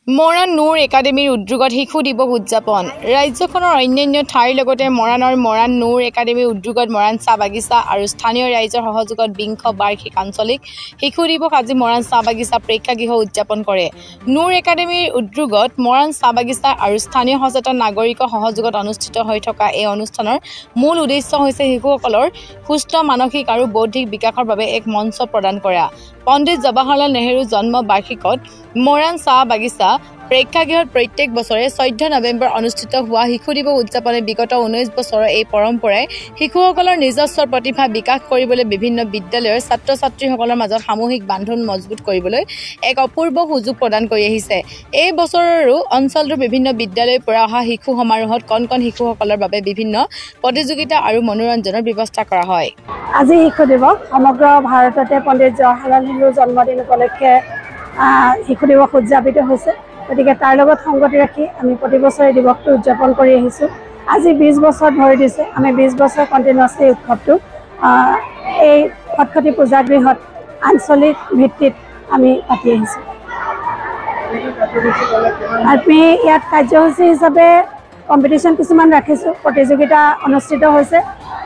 মৰাণ নুৰ একাডেমীৰ উদ্যোগত শিশু দিৱস উদযাপন ৰাজ্যখনৰ অন্যান্য ঠাইৰ লগতে মৰাণৰ মৰাণ নুৰ একাডেমীৰ উদ্যোগত মৰাণ চাহ বাগিচা আৰু স্থানীয় ৰাইজৰ সহযোগত বিংশ বাৰ্ষিক আঞ্চলিক শিশু দিৱস আজি মৰাণ চাহ বাগিচা প্ৰেক্ষাগৃহ উদযাপন কৰে। নুৰ একাডেমীৰ উদ্যোগত মৰাণ চাহ বাগিচা আৰু স্থানীয় সচেতন নাগৰিকৰ সহযোগত অনুষ্ঠিত হৈ থকা এই অনুষ্ঠানৰ মূল উদ্দেশ্য হৈছে শিশুসকলৰ সুস্থ মানসিক আৰু বৌদ্ধিক বিকাশৰ বাবে এক মঞ্চ প্ৰদান কৰা। পণ্ডিত জৱাহৰলাল নেহৰু জন্ম বাৰ্ষিকত মৰাণ চাহ বাগিচা প্ৰেক্ষাগৃহত প্ৰত্যেক বছৰে 14 নৱেম্বৰ অনুষ্ঠিত হোৱা শিশু দিৱস উদযাপনে বিগত 19 বছৰৰ এই পৰম্পৰাই শিশুসকলৰ নিজস্ব প্ৰতিভা বিকাশ কৰিবলৈ বিভিন্ন বিদ্যালয়ৰ ছাত্ৰ ছাত্ৰীসকলৰ মাজত সামূহিক বান্ধোন মজবুত কৰিবলৈ এক অপূৰ্ব সুযোগ প্ৰদান কৰি আহিছে। এই বছৰৰো অঞ্চলটোৰ বিভিন্ন বিদ্যালয়ৰ পৰা অহা শিশু সমাৰোহত কণ কণ শিশুসকলৰ বাবে বিভিন্ন প্ৰতিযোগিতা আৰু মনোৰঞ্জনৰ ব্যৱস্থা কৰা হয়। আজি শিশু দিৱস সমগ্ৰ ভাৰততে পণ্ডিত জৱাহৰলাল নেহৰুৰ জন্মদিন উপলক্ষে শিশু দিৱস উদযাপিত হৈছে। গতিকে তাৰ লগত সংগতি ৰাখি আমি প্ৰতি বছৰে দিৱসটো উদযাপন কৰি আহিছোঁ। আজি 20 বছৰ ধৰি দিছে আমি 20 বছৰ কণ্টিনিউৱাছলি উৎসৱটো এই খটখটি পূজাগৃহত আঞ্চলিক ভিত্তিত আমি পাতি আহিছোঁ। আমি ইয়াত কাৰ্যসূচী হিচাপে কম্পিটিশ্যন কিছুমান ৰাখিছোঁ, প্ৰতিযোগিতা অনুষ্ঠিত হৈছে।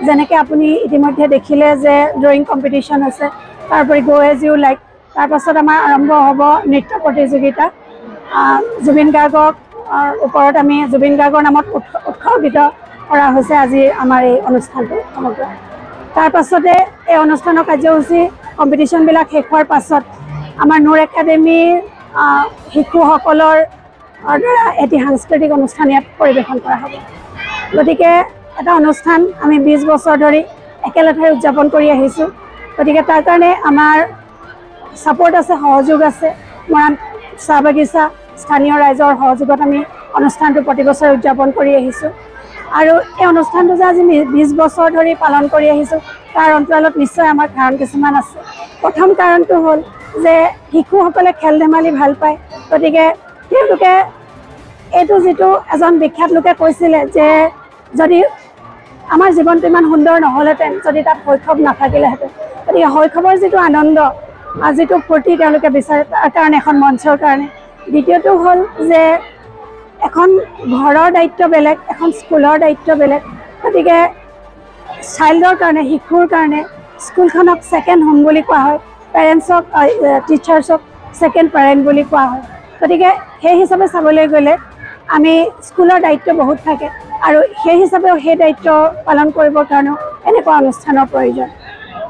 যেনেকৈ আপুনি ইতিমধ্যে দেখিলে যে ড্ৰয়িং কম্পিটিশ্যন হৈছে, তাৰোপৰি গো এজ ইউ লাইক। তাৰপাছত আমাৰ আৰম্ভ হ'ব নৃত্য প্ৰতিযোগিতা। জুবিন গাৰ্গৰ ওপৰত আমি জুবিন গাৰ্গৰ নামত উৎসৰ্গিত কৰা হৈছে আজি আমাৰ এই অনুষ্ঠানটো সমগ্ৰ। তাৰপাছতে এই অনুষ্ঠানৰ কাৰ্যসূচী কম্পিটিশ্যনবিলাক শেষ হোৱাৰ পাছত আমাৰ নুৰ একাডেমীৰ শিশুসকলৰ দ্বাৰা এটি সাংস্কৃতিক অনুষ্ঠান ইয়াত পৰিৱেশন কৰা হ'ব। গতিকে এটা অনুষ্ঠান আমি 20 বছৰ ধৰি একেলেঠাৰে উদযাপন কৰি আহিছোঁ। গতিকে তাৰ কাৰণে আমাৰ ছাপোৰ্ট আছে, সহযোগ আছে। মৰাণ চাহ বাগিচা স্থানীয় ৰাইজৰ সহযোগত আমি অনুষ্ঠানটো প্ৰতি বছৰে উদযাপন কৰি আহিছোঁ। আৰু এই অনুষ্ঠানটো যে আজি 20 বছৰ ধৰি পালন কৰি আহিছোঁ তাৰ অন্তৰালত নিশ্চয় আমাৰ কাৰণ কিছুমান আছে। প্ৰথম কাৰণটো হ'ল যে শিশুসকলে খেল ধেমালি ভাল পায়। গতিকে তেওঁলোকে এইটো যিটো এজন বিখ্যাত লোকে কৈছিলে যে যদি আমাৰ জীৱনটো ইমান সুন্দৰ নহ'লহেঁতেন যদি তাত শৈশৱ নাথাকিলেহেঁতেন। গতিকে শৈশৱৰ যিটো আনন্দ যিটো ফূৰ্তি তেওঁলোকে বিচাৰে তাৰ কাৰণে এখন মঞ্চৰ কাৰণে। দ্বিতীয়টো হ'ল যে এখন ঘৰৰ দায়িত্ব বেলেগ, এখন স্কুলৰ দায়িত্ব বেলেগ। গতিকে চাইল্ডৰ কাৰণে, শিশুৰ কাৰণে স্কুলখনক ছেকেণ্ড হোম বুলি কোৱা হয়, পেৰেণ্টছক টিচাৰ্ছক ছেকেণ্ড পেৰেণ্ট বুলি কোৱা হয়। গতিকে সেই হিচাপে চাবলৈ গ'লে আমি স্কুলৰ দায়িত্ব বহুত থাকে আৰু সেই হিচাপেও সেই দায়িত্ব পালন কৰিবৰ কাৰণেও এনেকুৱা অনুষ্ঠানৰ প্ৰয়োজন।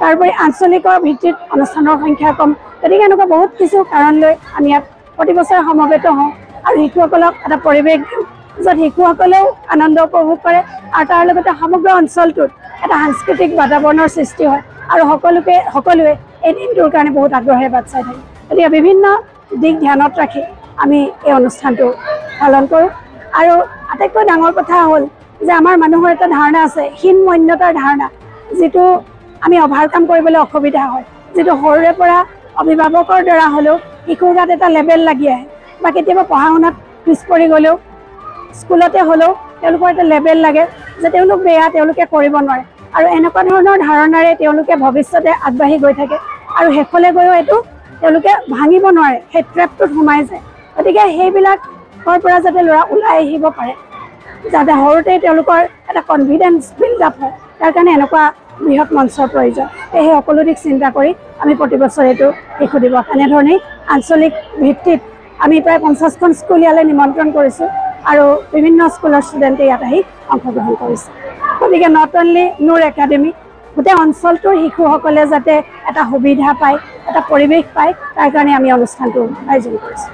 তাৰোপৰি আঞ্চলিকৰ ভিত্তিত অনুষ্ঠানৰ সংখ্যা কম। গতিকে এনেকুৱা বহুত কিছু কাৰণ লৈ আমি ইয়াত প্ৰতি বছৰে সমবেত হওঁ আৰু শিশুসকলক এটা পৰিৱেশ দিওঁ য'ত শিশুসকলেও আনন্দ উপভোগ কৰে আৰু তাৰ লগতে সমগ্ৰ অঞ্চলটোত এটা সাংস্কৃতিক বাতাবৰণৰ সৃষ্টি হয় আৰু সকলোৱে এই দিনটোৰ কাৰণে বহুত আগ্ৰহেৰে বাট চাই থাকে। গতিকে বিভিন্ন দিশ ধ্যানত ৰাখি আমি এই অনুষ্ঠানটো পালন কৰোঁ। আৰু আটাইতকৈ ডাঙৰ কথা হ'ল যে আমাৰ মানুহৰ এটা ধাৰণা আছে, হীনমন্যতাৰ ধাৰণা, যিটো আমি অভাৰকাম কৰিবলৈ অসুবিধা হয়। যিটো সৰুৰে পৰা অভিভাৱকৰ দ্বাৰা হ'লেও শিশুৰ গাত এটা লেবেল লাগি আহে বা কেতিয়াবা পঢ়া শুনাত পিছ পৰি গ'লেও স্কুলতে হ'লেও তেওঁলোকৰ এটা লেবেল লাগে যে তেওঁলোক বেয়া, তেওঁলোকে কৰিব নোৱাৰে। আৰু এনেকুৱা ধৰণৰ ধাৰণাৰে তেওঁলোকে ভৱিষ্যতে আগবাঢ়ি গৈ থাকে আৰু শেষলৈ গৈও এইটো তেওঁলোকে ভাঙিব নোৱাৰে, সেই ট্ৰেপটোত সোমাই যায়। গতিকে সেইবিলাকৰ পৰা যাতে ল'ৰা ওলাই আহিব পাৰে, যাতে সৰুতেই তেওঁলোকৰ এটা কনফিডেঞ্চ বিল্ড আপ হয়, তাৰ কাৰণে এনেকুৱা বৃহৎ মঞ্চৰ প্ৰয়োজন। সেই সকলো দিশ চিন্তা কৰি আমি প্ৰতি বছৰে এইটো শিশু দিৱস এনেধৰণেই আঞ্চলিক ভিত্তিত আমি প্ৰায় 50খন স্কুল ইয়ালৈ নিমন্ত্ৰণ কৰিছোঁ আৰু বিভিন্ন স্কুলৰ ষ্টুডেণ্টে ইয়াত আহি অংশগ্ৰহণ কৰিছে। গতিকে নট অনলি নুৰ একাডেমী, গোটেই অঞ্চলটোৰ শিশুসকলে যাতে এটা সুবিধা পায়, এটা পৰিৱেশ পায়, তাৰ কাৰণে আমি অনুষ্ঠানটো আয়োজন কৰিছোঁ।